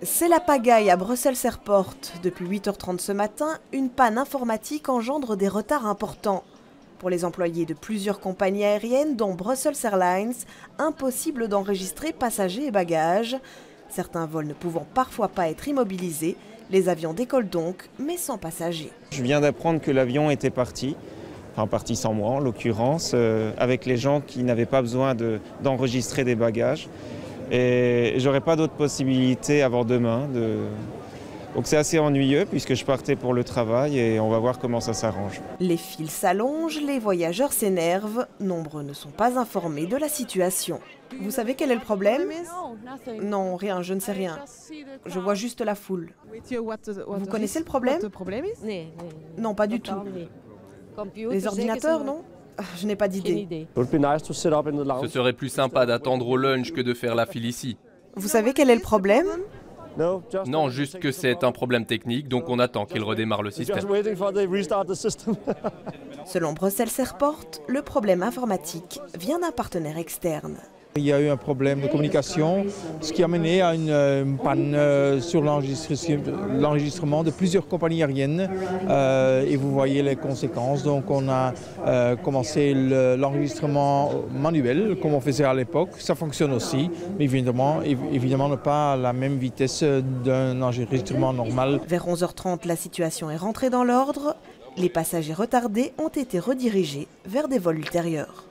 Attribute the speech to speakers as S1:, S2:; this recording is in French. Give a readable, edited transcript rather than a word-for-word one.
S1: C'est la pagaille à Brussels Airport. Depuis 8h30 ce matin, une panne informatique engendre des retards importants. Pour les employés de plusieurs compagnies aériennes, dont Brussels Airlines, impossible d'enregistrer passagers et bagages. Certains vols ne pouvant parfois pas être immobilisés, les avions décollent donc, mais sans passagers.
S2: Je viens d'apprendre que l'avion était parti, enfin parti sans moi en l'occurrence, avec les gens qui n'avaient pas besoin d'enregistrer des bagages. Et j'aurais pas d'autre possibilité avant demain. Donc c'est assez ennuyeux puisque je partais pour le travail et on va voir comment ça s'arrange.
S1: Les files s'allongent, les voyageurs s'énervent. Nombreux ne sont pas informés de la situation. Vous savez quel est le problème? Non, rien, je ne sais rien. Je vois juste la foule. Vous connaissez le problème? Non, pas du tout. Les ordinateurs, non? Je n'ai pas d'idée.
S3: Ce serait plus sympa d'attendre au lunch que de faire la file ici.
S1: Vous savez quel est le problème?
S3: Non, juste que c'est un problème technique, donc on attend qu'il redémarre le système.
S1: Selon Brussels Airport, le problème informatique vient d'un partenaire externe.
S4: Il y a eu un problème de communication, ce qui a mené à une panne sur l'enregistrement de plusieurs compagnies aériennes. Et vous voyez les conséquences. Donc on a commencé l'enregistrement manuel, comme on faisait à l'époque. Ça fonctionne aussi, mais évidemment pas à la même vitesse d'un enregistrement normal.
S1: Vers 11h30, la situation est rentrée dans l'ordre. Les passagers retardés ont été redirigés vers des vols ultérieurs.